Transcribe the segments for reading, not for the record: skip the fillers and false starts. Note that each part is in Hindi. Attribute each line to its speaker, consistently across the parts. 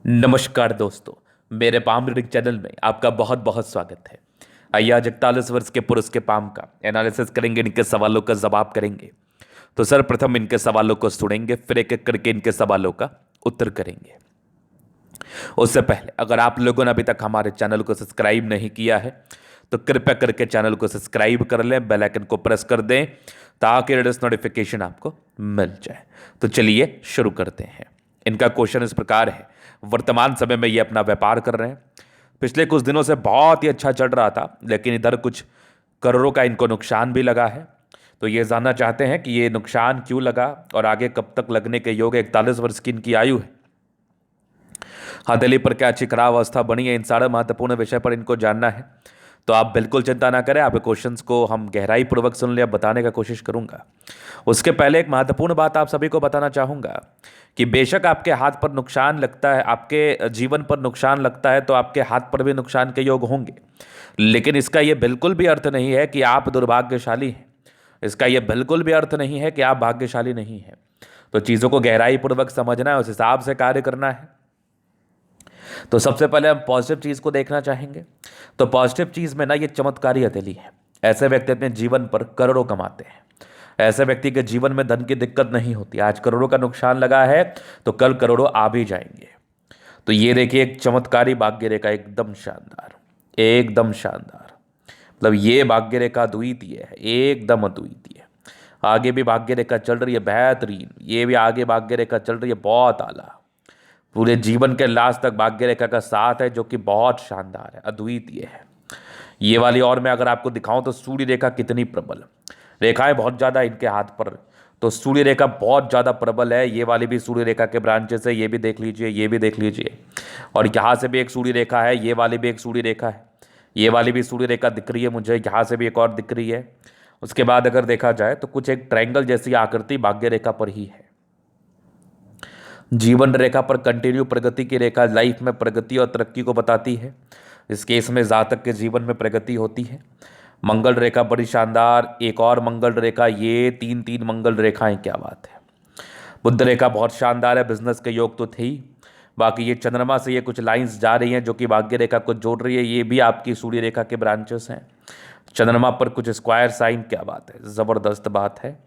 Speaker 1: नमस्कार दोस्तों। मेरे पाम रीडिंग चैनल में आपका बहुत बहुत स्वागत है। आइए आज 41 वर्ष के पुरुष के पाम का एनालिसिस करेंगे, इनके सवालों का जवाब करेंगे। तो सर्वप्रथम इनके सवालों को सुनेंगे, फिर एक एक करके इनके सवालों का उत्तर करेंगे। उससे पहले अगर आप लोगों ने अभी तक हमारे चैनल को सब्सक्राइब नहीं किया है तो कृपया करके चैनल को सब्सक्राइब कर लें, बेल आइकन को प्रेस कर दें ताकि लेटेस्ट नोटिफिकेशन आपको मिल जाए। तो चलिए शुरू करते हैं। इनका क्वेश्चन इस प्रकार है। वर्तमान समय में ये अपना व्यापार कर रहे हैं। पिछले कुछ दिनों से बहुत ही अच्छा चल रहा था, लेकिन इधर कुछ करोड़ों का इनको नुकसान भी लगा है। तो ये जानना चाहते हैं कि ये नुकसान क्यों लगा और आगे कब तक लगने के योग है। 41 वर्ष की इनकी आयु है। हथेली पर क्या अच्छी खराब अवस्था बनी है, इन सारे महत्वपूर्ण विषय पर इनको जानना है। तो आप बिल्कुल चिंता ना करें, आपके क्वेश्चंस को हम गहराई पूर्वक सुन लिया बताने का कोशिश करूंगा। उसके पहले एक महत्वपूर्ण बात आप सभी को बताना चाहूंगा कि बेशक आपके हाथ पर नुकसान लगता है, आपके जीवन पर नुकसान लगता है, तो आपके हाथ पर भी नुकसान के योग होंगे। लेकिन इसका यह बिल्कुल भी अर्थ नहीं है कि आप दुर्भाग्यशाली हैं। इसका यह बिल्कुल भी अर्थ नहीं है कि आप भाग्यशाली नहीं हैं। तो चीज़ों को गहराई पूर्वक समझना है, उस हिसाब से कार्य करना है। तो सबसे पहले हम पॉजिटिव चीज़ को देखना चाहेंगे। तो पॉजिटिव चीज़ में ना ये चमत्कारी हथेली है। ऐसे व्यक्ति अपने जीवन पर करोड़ों कमाते हैं। ऐसे व्यक्ति के जीवन में धन की दिक्कत नहीं होती। आज करोड़ों का नुकसान लगा है तो कल करोड़ों आ भी जाएंगे। तो ये देखिए एक चमत्कारी भाग्य रेखा, एकदम शानदार, एकदम शानदार। मतलब ये भाग्य रेखा अद्वितीय है, एकदम अद्वितीय। आगे भी भाग्य रेखा चल रही है बेहतरीन, ये भी आगे भाग्य रेखा चल रही है बहुत आला। पूरे जीवन के लास्ट तक भाग्य रेखा का साथ है, जो कि बहुत शानदार है, अद्वितीय है। ये वाली और मैं अगर आपको दिखाऊं तो सूर्य रेखा कितनी प्रबल, रेखाएं बहुत ज़्यादा इनके हाथ पर। तो सूर्य रेखा बहुत ज़्यादा प्रबल है। ये वाली भी सूर्य रेखा के ब्रांचेस है, ये भी देख लीजिए, ये भी देख लीजिए। और यहाँ से भी एक सूर्य रेखा है, ये वाली भी एक सूर्य रेखा है। ये वाली भी सूर्य रेखा दिख रही है मुझे, यहाँ से भी एक और दिख रही है। उसके बाद अगर देखा जाए तो कुछ एक ट्रायंगल जैसी आकृति भाग्य रेखा पर ही है। जीवन रेखा पर कंटिन्यू प्रगति की रेखा लाइफ में प्रगति और तरक्की को बताती है। इस केस में जातक के जीवन में प्रगति होती है। मंगल रेखा बड़ी शानदार, एक और मंगल रेखा, ये तीन तीन मंगल रेखाएं, क्या बात है। बुध रेखा बहुत शानदार है, बिजनेस के योग तो थे ही। बाकी ये चंद्रमा से ये कुछ लाइंस जा रही हैं जो कि भाग्य रेखा को जोड़ रही है, ये भी आपकी सूर्य रेखा के ब्रांचेस हैं। चंद्रमा पर कुछ स्क्वायर साइन, क्या बात है, ज़बरदस्त बात है।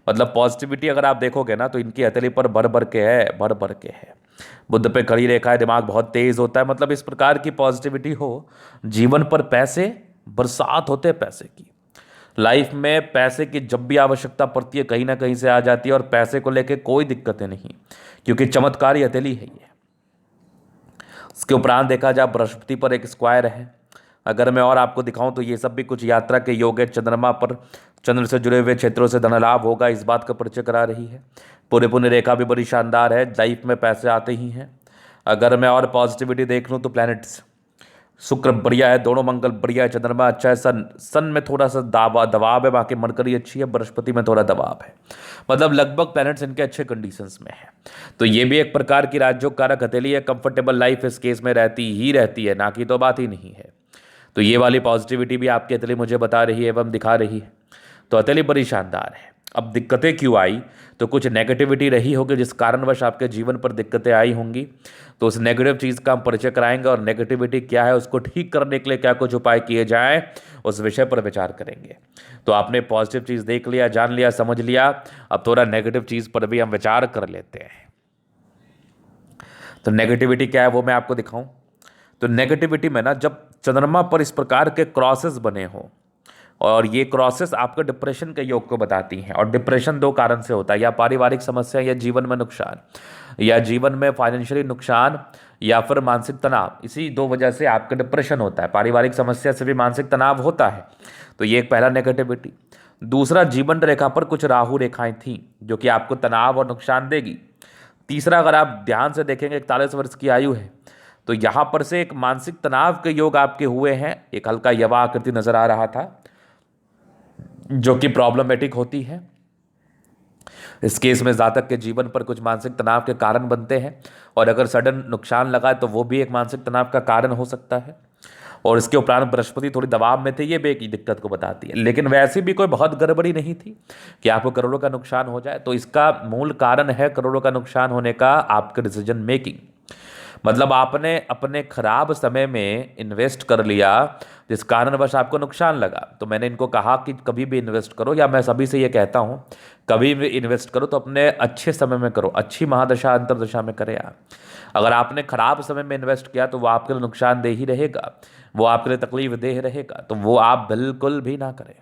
Speaker 1: मतलब पॉजिटिविटी अगर आप देखोगे ना तो इनकी हथेली पर भर भर के है, भर भर के है। बुद्ध पे खड़ी रेखा है, दिमाग बहुत तेज होता है। मतलब इस प्रकार की पॉजिटिविटी हो, जीवन पर पैसे बरसात होते हैं पैसे की। लाइफ में पैसे की जब भी आवश्यकता पड़ती है कहीं ना कहीं से आ जाती है, और पैसे को लेके कोई दिक्कतें नहीं, क्योंकि चमत्कारी हथेली है ये। इसके उपरांत देखा जाए बृहस्पति पर एक स्क्वायर है। अगर मैं और आपको दिखाऊं तो ये सब भी कुछ यात्रा के योग है। चंद्रमा पर चंद्र से जुड़े हुए क्षेत्रों से धन लाभ होगा, इस बात का परिचय करा रही है। पूरे पुण्य रेखा भी बड़ी शानदार है, लाइफ में पैसे आते ही हैं। अगर मैं और पॉजिटिविटी देख लूँ तो प्लैनेट्स, शुक्र बढ़िया है, दोनों मंगल बढ़िया है, चंद्रमा अच्छा है, सन में थोड़ा सा दबाव है, बाकी मरकरी अच्छी है, बृहस्पति में थोड़ा दबाव है। मतलब लगभग प्लैनेट्स इनके अच्छे कंडीशंस में है। तो ये भी एक प्रकार की राजयोग कारक हथेली है। कंफर्टेबल लाइफ इस केस में रहती ही रहती है, ना कि तो बात ही नहीं है। तो ये वाली पॉजिटिविटी भी आपकी हथेली मुझे बता रही है एवं दिखा रही है। तो हथेली बड़ी शानदार है। अब दिक्कतें क्यों आई, तो कुछ नेगेटिविटी रही होगी जिस कारणवश आपके जीवन पर दिक्कतें आई होंगी। तो उस नेगेटिव चीज़ का हम परिचय कराएंगे, और नेगेटिविटी क्या है, उसको ठीक करने के लिए क्या कुछ उपाय किए जाएं, उस विषय पर विचार करेंगे। तो आपने पॉजिटिव चीज़ देख लिया, जान लिया, समझ लिया। अब थोड़ा नेगेटिव चीज़ पर भी हम विचार कर लेते हैं। तो नेगेटिविटी क्या है वो मैं आपको दिखाऊं। तो नेगेटिविटी में ना, जब चंद्रमा पर इस प्रकार के क्रॉसेस बने हो, और ये क्रॉसेस आपके डिप्रेशन के योग को बताती हैं। और डिप्रेशन दो कारण से होता है, या पारिवारिक समस्या, या जीवन में नुकसान, या जीवन में फाइनेंशियली नुकसान, या फिर मानसिक तनाव। इसी दो वजह से आपका डिप्रेशन होता है। पारिवारिक समस्या से भी मानसिक तनाव होता है। तो ये एक पहला नेगेटिविटी। दूसरा, जीवन रेखा पर कुछ राहु रेखाएं थीं जो कि आपको तनाव और नुकसान देगी। तीसरा, अगर आप ध्यान से देखेंगे, 41 वर्ष की आयु है, तो यहाँ पर से एक मानसिक तनाव के योग आपके हुए हैं। एक हल्का यवा आकृति नजर आ रहा था जो कि प्रॉब्लमेटिक होती है। इस केस में जातक के जीवन पर कुछ मानसिक तनाव के कारण बनते हैं, और अगर सडन नुकसान लगा तो वो भी एक मानसिक तनाव का कारण हो सकता है। और इसके उपरांत बृहस्पति थोड़ी दबाव में थे, ये भी एक दिक्कत को बताती है। लेकिन वैसे भी कोई बहुत गड़बड़ी नहीं थी कि आपको करोड़ों का नुकसान हो जाए। तो इसका मूल कारण है करोड़ों का नुकसान होने का आपका डिसीजन मेकिंग। मतलब आपने अपने खराब समय में इन्वेस्ट कर लिया, जिस कारणवश आपको नुकसान लगा। तो मैंने इनको कहा कि कभी भी इन्वेस्ट करो, या मैं सभी से ये कहता हूँ, कभी भी इन्वेस्ट करो तो अपने अच्छे समय में करो, अच्छी महादशा अंतरदशा में करें आप। अगर आपने खराब समय में इन्वेस्ट किया तो वो आपके लिए नुकसानदेह ही रहेगा, वो आपके लिए तकलीफ देह रहेगा, तो वो आप बिल्कुल भी ना करें।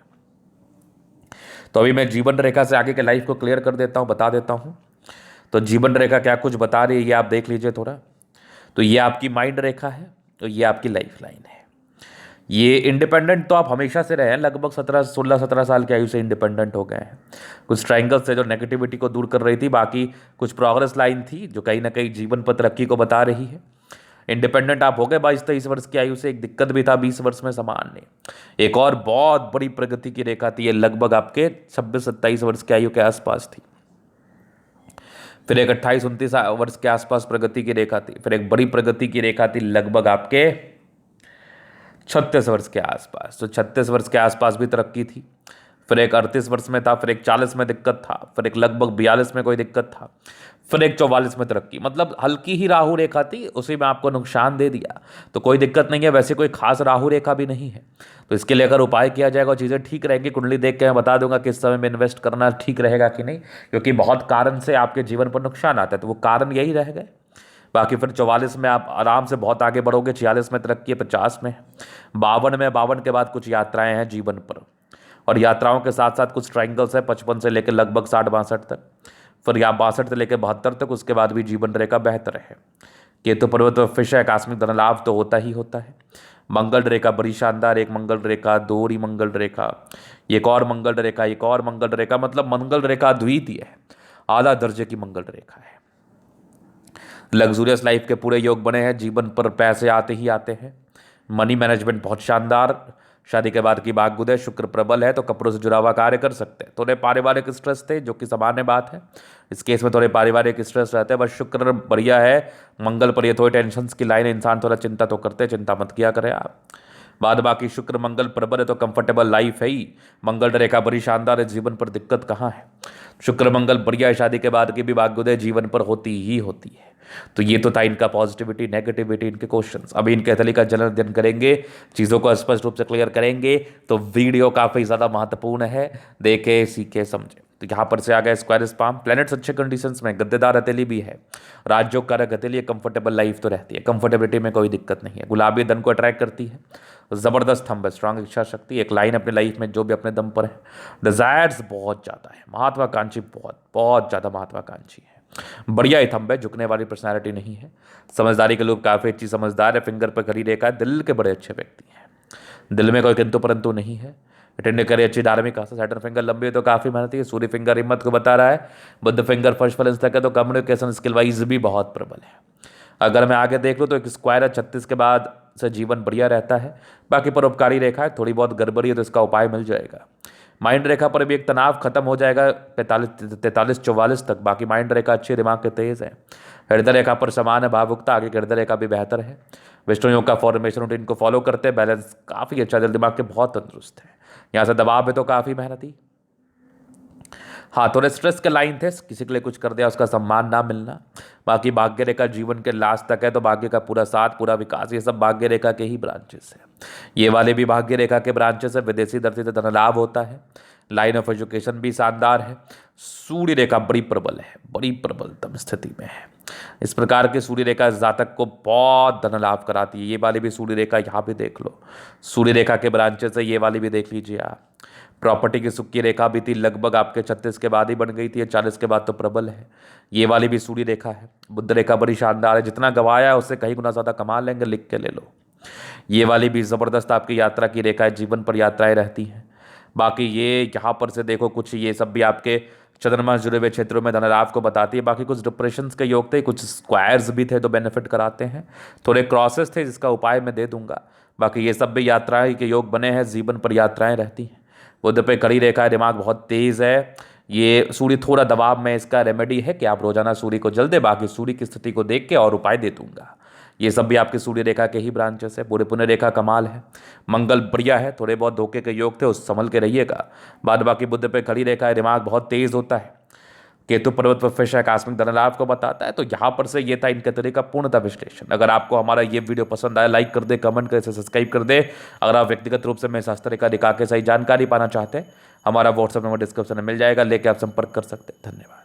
Speaker 1: तो अभी मैं जीवन रेखा से आगे के लाइफ को क्लियर कर देता हूँ, बता देता हूँ। तो जीवन रेखा क्या कुछ बता रही है ये आप देख लीजिए थोड़ा। तो ये आपकी माइंड रेखा है, तो ये आपकी लाइफ लाइन है। ये इंडिपेंडेंट तो आप हमेशा से रहे हैं, लगभग 17 की आयु से इंडिपेंडेंट हो गए हैं। कुछ ट्रायंगल्स से जो नेगेटिविटी को दूर कर रही थी, बाकी कुछ प्रोग्रेस लाइन थी जो कहीं ना कहीं जीवन पर तरक्की को बता रही है। इंडिपेंडेंट आप हो गए 22-23 वर्ष की आयु से। एक दिक्कत भी था 20 वर्ष में सामान्य। एक और बहुत बड़ी प्रगति की रेखा थी, ये लगभग आपके 26-27 वर्ष की आयु के आसपास थी। फिर एक 28-29 वर्ष के आसपास प्रगति की रेखा थी। फिर एक बड़ी प्रगति की रेखा थी लगभग आपके 36 वर्ष के आसपास। तो 36 वर्ष के आसपास भी तरक्की थी। फिर एक 38 वर्ष में था, फिर एक 40 में दिक्कत था, फिर एक लगभग 42 में कोई दिक्कत था, फिर एक 44 में तरक्की। मतलब हल्की ही राहु रेखा थी, उसी में आपको नुकसान दे दिया। तो कोई दिक्कत नहीं है, वैसे कोई खास राहु रेखा भी नहीं है। तो इसके लिए अगर उपाय किया जाएगा चीज़ें ठीक रहेंगी। कुंडली देख के मैं बता दूंगा किस समय में इन्वेस्ट करना ठीक रहेगा कि नहीं, क्योंकि बहुत कारण से आपके जीवन पर नुकसान आता है, तो वो कारण यही रह गए। बाकी फिर 44 में आप आराम से बहुत आगे बढ़ोगे, 46 में तरक्की है, 50 में, 52 के बाद कुछ यात्राएं हैं जीवन पर, और यात्राओं के साथ साथ कुछ ट्राइंगल्स है 55 से लेकर लगभग 60-62 तक, फिर या 62 से लेकर 72 तक। उसके बाद भी जीवन रेखा बेहतर है। केतु पर्वत फिश है, आकस्मिक धन लाभ तो होता ही होता है। मंगल रेखा बड़ी शानदार, एक मंगल रेखा, दोहरी मंगल रेखा, एक और मंगल रेखा, एक और मंगल रेखा, मतलब मंगल रेखा द्वितीय है, आधा दर्जे की मंगल रेखा है। लग्जूरियस लाइफ के पूरे योग बने हैं, जीवन पर पैसे आते ही आते हैं। मनी मैनेजमेंट बहुत शानदार। शादी के बाद की बागुदे, शुक्र प्रबल है तो कपड़ों से जुड़ा हुआ कार्य कर सकते हैं। थोड़े पारिवारिक स्ट्रेस थे जो कि सामान्य बात है, इस केस में थोड़े पारिवारिक स्ट्रेस रहते हैं, बस शुक्र बढ़िया है। मंगल पर ये थोड़ी टेंशन की लाइन, इंसान थोड़ा चिंता तो करते हैं, चिंता मत किया करें आप। बाद बाकी शुक्र मंगल प्रबल है तो कंफर्टेबल लाइफ है ही। मंगल रेखा बड़ी शानदार है, जीवन पर दिक्कत कहाँ है। शुक्र मंगल बढ़िया है, शादी के बाद की भी भाग्योदय जीवन पर होती ही होती है। तो ये तो था इनका पॉजिटिविटी नेगेटिविटी, इनके क्वेश्चंस। अभी इनके हथेली का जनरल अध्ययन करेंगे, चीज़ों को स्पष्ट रूप से क्लियर करेंगे। तो वीडियो काफ़ी ज़्यादा महत्वपूर्ण है, देखे सीखे समझे। तो यहाँ पर से आ गया स्क्वायर स्पाम, प्लैनेट्स अच्छे कंडीशंस में, गद्देदार हथेली भी है, राजयोग कारक हथेली, कंफर्टेबल लाइफ तो रहती है, कंफर्टेबिलिटी में कोई दिक्कत नहीं है। गुलाबी धन को अट्रैक्ट करती है, जबरदस्त थंब है, स्ट्रांग इच्छा शक्ति, एक लाइन अपनी लाइफ में जो भी अपने दम पर है। डिजायर्स बहुत ज़्यादा है, महत्वाकांक्षी, बहुत बहुत ज़्यादा महत्वाकांक्षी है। बढ़िया ही थंब है, झुकने वाली पर्सनैलिटी नहीं है। समझदारी के लोग काफ़ी अच्छी समझदार है, फिंगर पर खड़ी रेखा है, दिल के बड़े अच्छे व्यक्ति हैं, दिल में कोई किंतु परंतु नहीं है। अटेंड करे अच्छी धार्मिक आस्था। सैटर्न फिंगर लंबी है तो काफ़ी मेहनती है। सूर्य फिंगर हिम्मत को बता रहा है। बुध फिंगर फर्स्ट फल तक है तो कम्युनिकेशन स्किल वाइज भी बहुत प्रबल है। अगर मैं आगे देख लूँ तो एक स्क्वायर है, 36 के बाद से जीवन बढ़िया रहता है। बाकी परोपकारी रेखा है, थोड़ी बहुत गड़बड़ी है तो इसका उपाय मिल जाएगा। माइंड रेखा पर भी एक तनाव खत्म हो जाएगा 43-44 तक। बाकी माइंड रेखा अच्छी, दिमाग के तेज है। हृदय रेखा पर समान है, भावुकता, आगे हृदय रेखा भी बेहतर है। विष्णु योग का फॉर्मेशन रूटीन को फॉलो करते हैं, बैलेंस काफ़ी अच्छा, दिल दिमाग के बहुत तंदुरुस्त है। यहाँ से दबाव है तो काफ़ी मेहनती। हाँ, थोड़े स्ट्रेस के लाइन थे, किसी के लिए कुछ कर दिया उसका सम्मान ना मिलना। बाकी भाग्य रेखा जीवन के लास्ट तक है तो भाग्य का पूरा साथ, पूरा विकास, ये सब भाग्य रेखा के ही ब्रांचेस है। ये वाले भी भाग्य रेखा के ब्रांचेस है। विदेशी धरती से धन लाभ होता है। लाइन ऑफ एजुकेशन भी शानदार है। सूर्य रेखा बड़ी प्रबल है, बड़ी प्रबलतम स्थिति में है। इस प्रकार की सूर्य रेखा जातक को बहुत धन लाभ कराती है। ये वाली भी सूर्य रेखा यहाँ भी देख लो, सूर्य रेखा के ब्रांचेस है, ये वाली भी देख लीजिए आप। प्रॉपर्टी की सुख की रेखा भी थी, लगभग आपके 36 के बाद ही बन गई थी, 40 के बाद तो प्रबल है। ये वाली भी सूर्य रेखा है। बुध रेखा बड़ी शानदार है, जितना गवाया है उससे कहीं गुना ज़्यादा कमा लेंगे, लिख के ले लो। ये वाली भी ज़बरदस्त आपकी यात्रा की रेखा है, जीवन पर यात्राएं रहती हैं। बाकी ये यहाँ पर से देखो कुछ, ये सब भी आपके चंद्रमा जुड़े हुए क्षेत्रों में धन लाभ को बताती है। बाकी कुछ डिप्रेशन के योग थे, कुछ स्क्वायर्स भी थे तो बेनिफिट कराते हैं। थोड़े क्रॉसेस थे जिसका उपाय मैं दे दूंगा। बाकी ये सब भी यात्राएं के योग बने हैं, जीवन पर यात्राएं रहती हैं। बुध पे कड़ी रेखा है, दिमाग बहुत तेज है। ये सूर्य थोड़ा दबाव में, इसका रेमेडी है कि आप रोजाना सूर्य को जल दे। बाकी सूर्य की स्थिति को देख के और उपाय दे दूंगा। ये सब भी आपके सूर्य रेखा के ही ब्रांचेस है। पूरे पुण्य रेखा कमाल है। मंगल बढ़िया है, थोड़े बहुत धोखे के योग थे, उस संभल के रहिएगा। बाद बाकी बुध पे खड़ी रेखा है, दिमाग बहुत तेज होता है। केतु पर्वत पर फिश आकस्मिक धन लाभ को बताता है। तो यहाँ पर से ये था इनके तरीका पूर्णतः विश्लेषण। अगर आपको हमारा ये वीडियो पसंद आया, लाइक कर दे, कमेंट कर, सब्सक्राइब कर दे। अगर आप व्यक्तिगत रूप से मैं शास्त्र का दिखा के सही जानकारी पाना चाहते हैं, हमारा व्हाट्सएप नंबर डिस्क्रिप्शन में मिल जाएगा, लेके आप संपर्क कर सकते हैं। धन्यवाद।